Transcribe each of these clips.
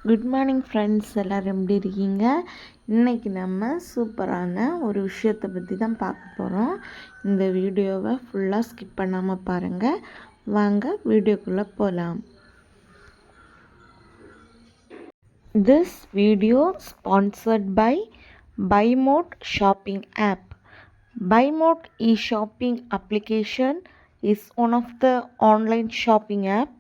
Good morning friends, எல்லோரும் எப்படி இருக்கீங்க? இன்றைக்கி நம்ம சூப்பரான ஒரு விஷயத்தை பற்றி தான் பார்க்க போகிறோம். இந்த வீடியோவை ஃபுல்லாக ஸ்கிப் பண்ணாமல் பாருங்கள். வாங்க வீடியோக்குள்ளே போகலாம். This video sponsored by BuyMode shopping app. BuyMode e-shopping application is one of the online shopping app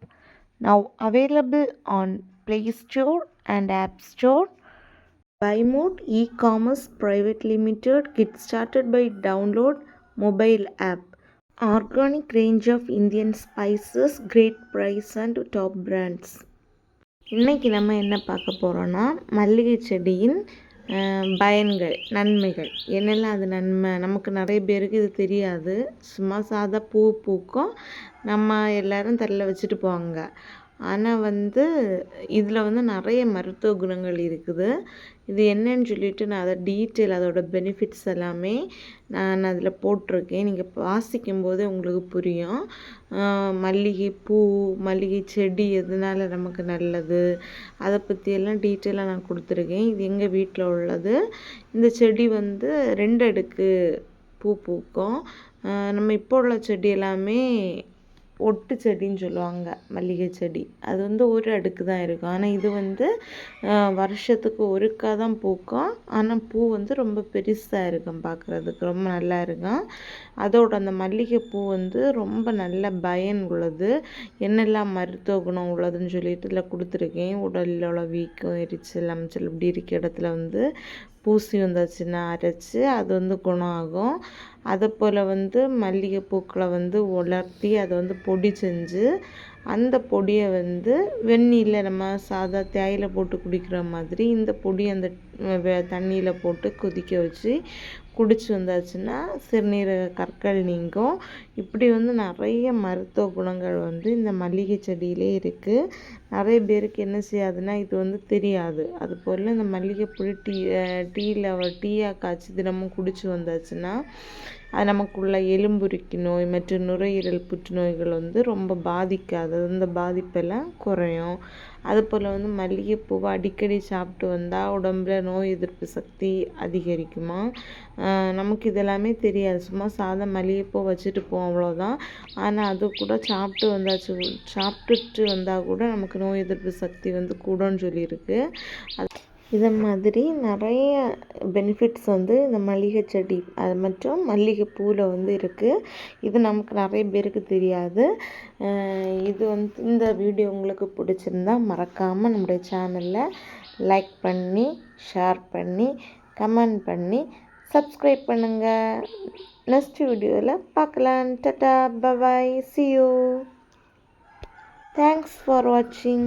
now available on Play Store and App Store. BuyMode e-commerce private limited get started by download mobile app. Organic range of Indian spices, great price and top brands. இன்றைக்கி நம்ம என்ன பார்க்க போகிறோன்னா, மல்லிகை செடியின் பயன்கள், நன்மைகள் என்னெல்லாம். அது நன்மை நமக்கு நிறைய பேருக்கு இது தெரியாது. சும்மா சாதா பூ பூக்கும், நம்ம எல்லோரும் தலையில் வச்சுட்டு போவாங்க. ஆனால் இதில் நிறைய மருத்துவ குணங்கள் இருக்குது. இது என்னன்னு சொல்லிட்டு நான் அதை டீட்டெயில், அதோட பெனிஃபிட்ஸ் எல்லாமே நான் அதில் போட்டிருக்கேன். நீங்கள் வாசிக்கும்போதே உங்களுக்கு புரியும். மல்லிகை பூ, மல்லிகை செடி எதனால் நமக்கு நல்லது, அதை பற்றியெல்லாம் டீட்டெயிலாக நான் கொடுத்துருக்கேன். இது எங்கள் வீட்டில் உள்ளது. இந்த செடி 2 அடுக்கு பூ பூக்கும். நம்ம இப்போ உள்ள செடி எல்லாமே ஒட்டு செடின்னு சொல்லுவாங்க. மல்லிகை செடி அது ஒரு அடுக்கு தான் இருக்கும். ஆனால் இது வருஷத்துக்கு ஒருக்கா தான் பூக்கும். ஆனால் பூ ரொம்ப பெருசாக இருக்கும், பார்க்குறதுக்கு ரொம்ப நல்லா இருக்கும். அதோட அந்த மல்லிகை பூ ரொம்ப நல்ல பயன் உள்ளது. என்னெல்லாம் மருத்துவ குணம் உள்ளதுன்னு சொல்லிட்டு இதில் கொடுத்துருக்கேன். உடலில் உள்ள வீக்கம், எரிச்சல், அமைச்சல் இப்படி இருக்க இடத்துல பூசி வந்தாச்சுன்னா அரைச்சி அது குணம் ஆகும். அதை போல் மல்லிகை பூக்களை உலர்த்தி அதை பொடி செஞ்சு, அந்த பொடியை வெந்நீரில் நம்ம சாதா தேயிலை போட்டு குடிக்கிற மாதிரி இந்த பொடி அந்த தண்ணியில் போட்டு கொதிக்க வச்சு குடிச்சு வந்தாச்சுன்னா சிறுநீரக கற்கள் நீங்கும். இப்படி நிறைய மருத்துவ குணங்கள் இந்த மல்லிகை செடியிலே இருக்குது. நிறைய பேருக்கு என்ன செய்யாதுன்னா இது தெரியாது. அதுபோல் இந்த மல்லிகைப்பூ டீயாக காய்ச்சி தினமும் குடிச்சு வந்தாச்சுன்னா அது நமக்குள்ள எலும்புருக்கி நோய் மற்றும் நுரையீரல் புற்றுநோய்கள் ரொம்ப பாதிக்காது. அந்த பாதிப்பெல்லாம் குறையும். அதுபோல் மல்லிகைப்பூவை அடிக்கடி சாப்பிட்டு வந்தால் உடம்புல நோய் எதிர்ப்பு சக்தி அதிகரிக்குமா. நமக்கு இதெல்லாமே தெரியாது. சும்மா சாதம் மல்லிகைப்பூ வச்சுட்டு போவோம், அவ்வளோதான். ஆனால் அது கூட சாப்பிட்டுட்டு வந்தால் கூட நமக்கு நோய் எதிர்ப்பு சக்தி கூடன்னு சொல்லியிருக்கு. இதை மாதிரி நிறைய பெனிஃபிட்ஸ் இந்த மல்லிகை செடி அது மற்றும் மல்லிகைப்பூவில் இருக்குது. இது நமக்கு நிறைய பேருக்கு தெரியாது. இது இந்த வீடியோ உங்களுக்கு பிடிச்சிருந்தா மறக்காமல் நம்முடைய சேனலில் லைக் பண்ணி, ஷேர் பண்ணி, கமெண்ட் பண்ணி, சப்ஸ்கிரைப் பண்ணுங்கள். நெக்ஸ்ட் வீடியோவில் பார்க்கலாம். Tata, bye, see you. Thanks for watching.